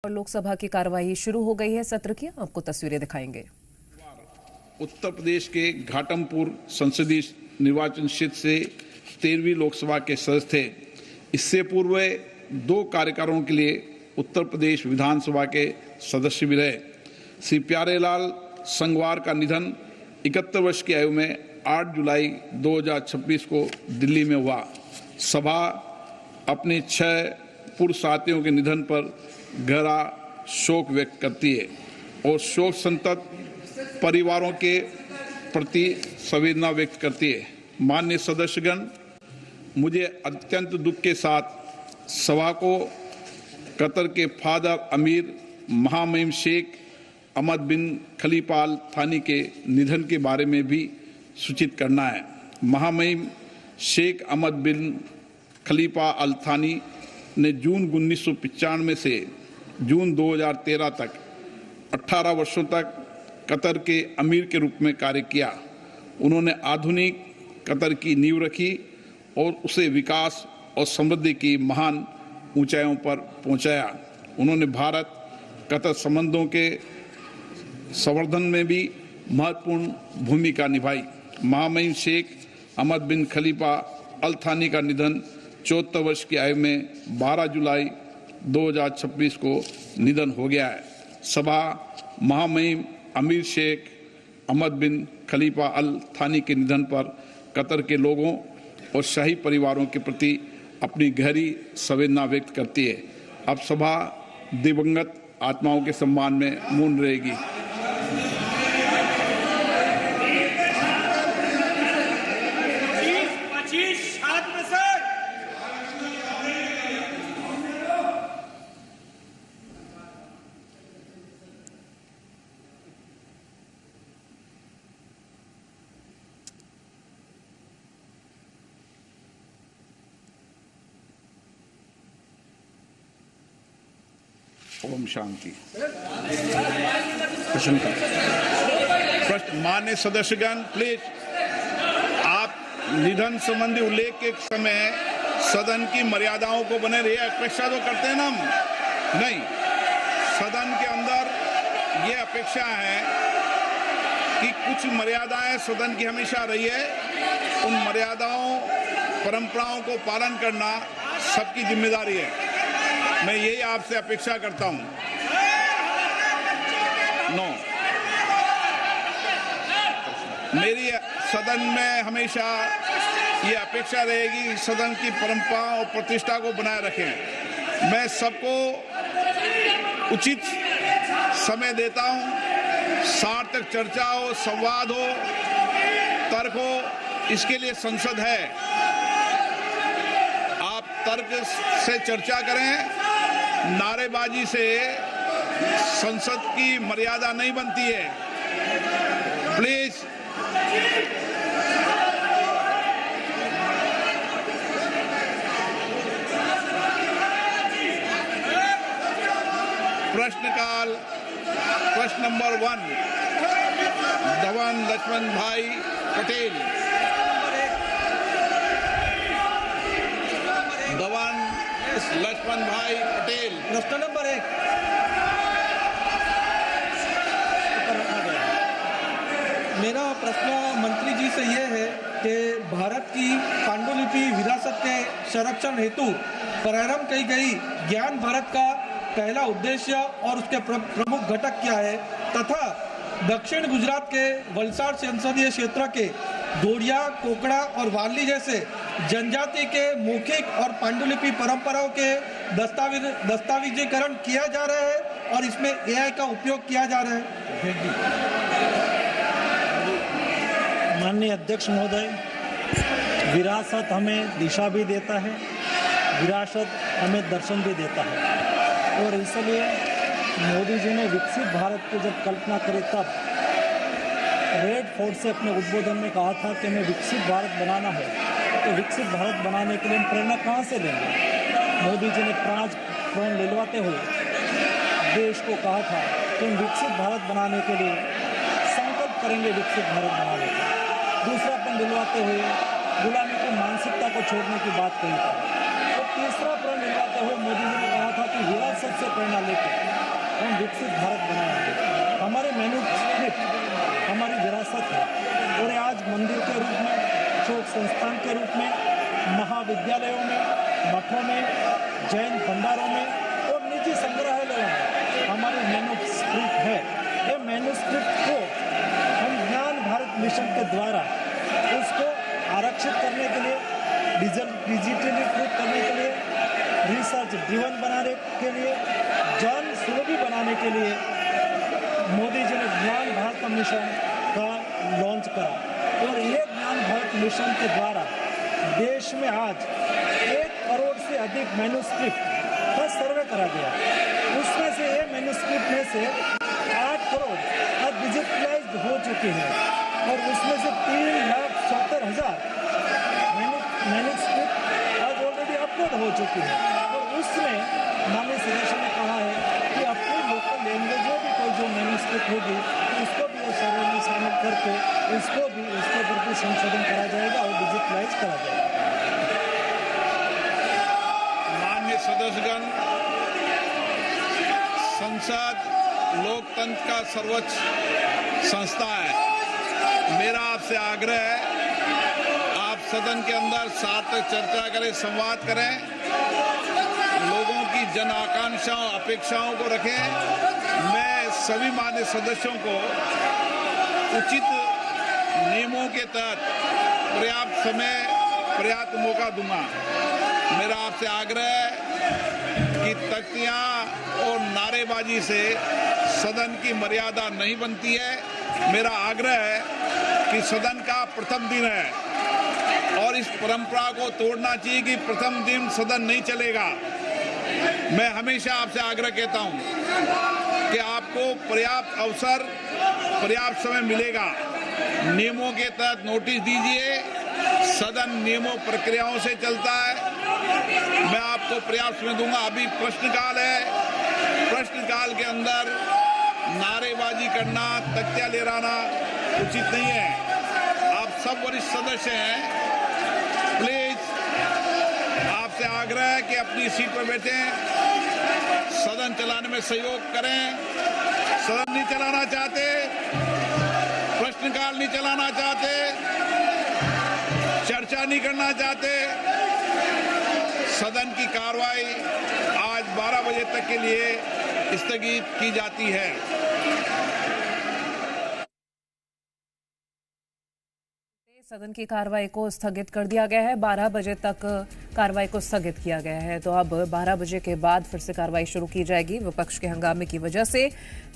और लोकसभा की कार्यवाही शुरू हो गई है। सत्र की आपको तस्वीरें दिखाएंगे। उत्तर प्रदेश के घाटमपुर संसदीय निर्वाचन क्षेत्र से 13वीं लोकसभा के सदस्य थे। इससे पूर्व 2 कार्यकालों के लिए उत्तर प्रदेश विधानसभा के सदस्य भी रहे। श्री प्यारेलाल संगवार का निधन 71 वर्ष की आयु में 8 जुलाई 2026 को दिल्ली में हुआ। सभा अपने 6 पूर्व साथियों के निधन पर गहरा शोक व्यक्त करती है और शोक संतप्त परिवारों के प्रति संवेदना व्यक्त करती है। माननीय सदस्यगण, मुझे अत्यंत दुख के साथ सभा को कतर के फादर अमीर महामहिम शेख अहमद बिन खलीफा अल थानी के निधन के बारे में भी सूचित करना है। महामहिम शेख अहमद बिन खलीफा अल थानी ने जून 1995 से जून 2013 तक 18 वर्षों तक कतर के अमीर के रूप में कार्य किया। उन्होंने आधुनिक कतर की नींव रखी और उसे विकास और समृद्धि की महान ऊंचाइयों पर पहुंचाया। उन्होंने भारत कतर संबंधों के संवर्धन में भी महत्वपूर्ण भूमिका निभाई। महामहिम शेख अहमद बिन खलीफा अल थानी का निधन 74 वर्ष की आयु में 12 जुलाई 2026 को निधन हो गया है। सभा महामहिम अमीर शेख अहमद बिन खलीफा अल थानी के निधन पर कतर के लोगों और शाही परिवारों के प्रति अपनी गहरी संवेदना व्यक्त करती है। अब सभा दिवंगत आत्माओं के सम्मान में मौन रहेगी। ओम शांति। प्रश्न, मान्य सदस्यगण, प्लीज आप निधन संबंधी उल्लेख के समय सदन की मर्यादाओं को बने रहिए। अपेक्षा तो करते हैं ना हम? नहीं, सदन के अंदर ये अपेक्षा है कि कुछ मर्यादाएं सदन की हमेशा रही है। उन मर्यादाओं परंपराओं को पालन करना सबकी जिम्मेदारी है। मैं यही आपसे अपेक्षा करता हूं। मेरी सदन में हमेशा ये अपेक्षा रहेगी कि सदन की परंपरा और प्रतिष्ठा को बनाए रखें। मैं सबको उचित समय देता हूं। सार्थक चर्चा हो, संवाद हो, तर्क हो, इसके लिए संसद है। आप तर्क से चर्चा करें। नारेबाजी से संसद की मर्यादा नहीं बनती है। प्लीज। प्रश्नकाल। प्रश्न नंबर 1, धवन लक्ष्मण भाई पटेल। धवन लक्ष्मण भाई पटेल। प्रश्न नंबर 1। मेरा प्रश्न मंत्री जी से यह है कि भारत की पांडुलिपि विरासत के संरक्षण हेतु प्रारंभ की गई ज्ञान भारत का पहला उद्देश्य और उसके प्रमुख घटक क्या है, तथा दक्षिण गुजरात के वलसाड संसदीय क्षेत्र के दोड़िया, कोकड़ा और वाली जैसे जनजाति के मौखिक और पांडुलिपि परंपराओं के दस्तावेजीकरण किया जा रहा है और इसमें AI का उपयोग किया जा रहा है। माननीय अध्यक्ष महोदय, विरासत हमें दिशा भी देता है, विरासत हमें दर्शन भी देता है और इसलिए मोदी जी ने विकसित भारत की जब कल्पना करी तब रेड फोर्ट से अपने उद्बोधन में कहा था कि हमें विकसित भारत बनाना है। तो विकसित भारत बनाने के लिए हम प्रेरणा कहाँ से लेंगे? मोदी जी ने प्राण लिलवाते हुए देश को कहा था कि हम विकसित भारत बनाने के लिए संकल्प करेंगे, विकसित भारत बनाने का। दूसरापन दिलवाते हुए गुलामी की मानसिकता को छोड़ने की बात कही थी। और तीसरा प्रण दिलवाते हुए मोदी जी ने कहा था कि विरासत से प्रेरणा लेकर हम विकसित भारत बनाएंगे। हमारे मैन्युस्क्रिप्ट हमारी विरासत है और ये आज मंदिर के रूप में, शोध संस्थान के रूप में, महाविद्यालयों में, मठों में, जैन भंडारों में और निजी संग्रहालयों में हमारे मैन्युस्क्रिप्ट है। ये मैन्युस्क्रिप्ट को हम ज्ञान भारत मिशन के द्वारा उसको आरक्षित करने के लिए, डिजिटलीकृत करने के लिए, रिसर्च ड्रिवन बनाने के लिए, जन सुलभी बनाने के लिए मोदी जी ने ज्ञान भारत मिशन का लॉन्च करा और ये ज्ञान भारत मिशन के द्वारा देश में आज 1 करोड़ से अधिक मैन्युस्क्रिप्ट का सर्वे करा गया। उसमें से ये मैन्युस्क्रिप्ट में से 8 करोड़ आज डिजिटलाइज्ड हो चुके हैं और उसमें से 3,70,000 मैन्युस्क्रिप्ट आज ऑलरेडी अपलोड हो चुकी है। और उसमें माननीय सदस्य ने कहा है कि अपनी लोकल लैंग्वेज में भी कोई जो मैन्युस्क्रिप्ट होगी तो उसको भी इस सर्वे में शामिल करके उसके ऊपर भी संशोधन करा जाएगा और डिजिटलाइज करा जाएगा। माननीय सदस्यगण, संसद लोकतंत्र का सर्वोच्च संस्था है। मेरा आपसे आग्रह है, आप सदन के अंदर सार्थक चर्चा करें, संवाद करें, लोगों की जन आकांक्षाओं, अपेक्षाओं को रखें। मैं सभी माननीय सदस्यों को उचित नियमों के तहत पर्याप्त समय, पर्याप्त मौका दूंगा। मेरा आपसे आग्रह है कि तख्तियां और नारेबाजी से सदन की मर्यादा नहीं बनती है। मेरा आग्रह है कि सदन का प्रथम दिन है और इस परंपरा को तोड़ना चाहिए कि प्रथम दिन सदन नहीं चलेगा। मैं हमेशा आपसे आग्रह कहता हूं कि आपको पर्याप्त अवसर, पर्याप्त समय मिलेगा। नियमों के तहत नोटिस दीजिए, सदन नियमों प्रक्रियाओं से चलता है। मैं आपको पर्याप्त समय दूंगा। अभी प्रश्नकाल है, प्रश्नकाल के अंदर नारेबाजी करना, तख्तियां लहराना उचित नहीं है। आप सब वरिष्ठ सदस्य हैं, प्लीज आपसे आग्रह है कि अपनी सीट पर बैठें, सदन चलाने में सहयोग करें। सदन नहीं चलाना चाहते, प्रश्नकाल नहीं चलाना चाहते, चर्चा नहीं करना चाहते, सदन की कार्रवाई आज 12 बजे तक के लिए स्थगित की जाती है। सदन की कार्रवाई को स्थगित कर दिया गया है। 12 बजे तक कार्रवाई को स्थगित किया गया है। तो अब 12 बजे के बाद फिर से कार्रवाई शुरू की जाएगी। विपक्ष के हंगामे की वजह से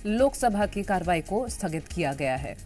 लोकसभा की कार्रवाई को स्थगित किया गया है।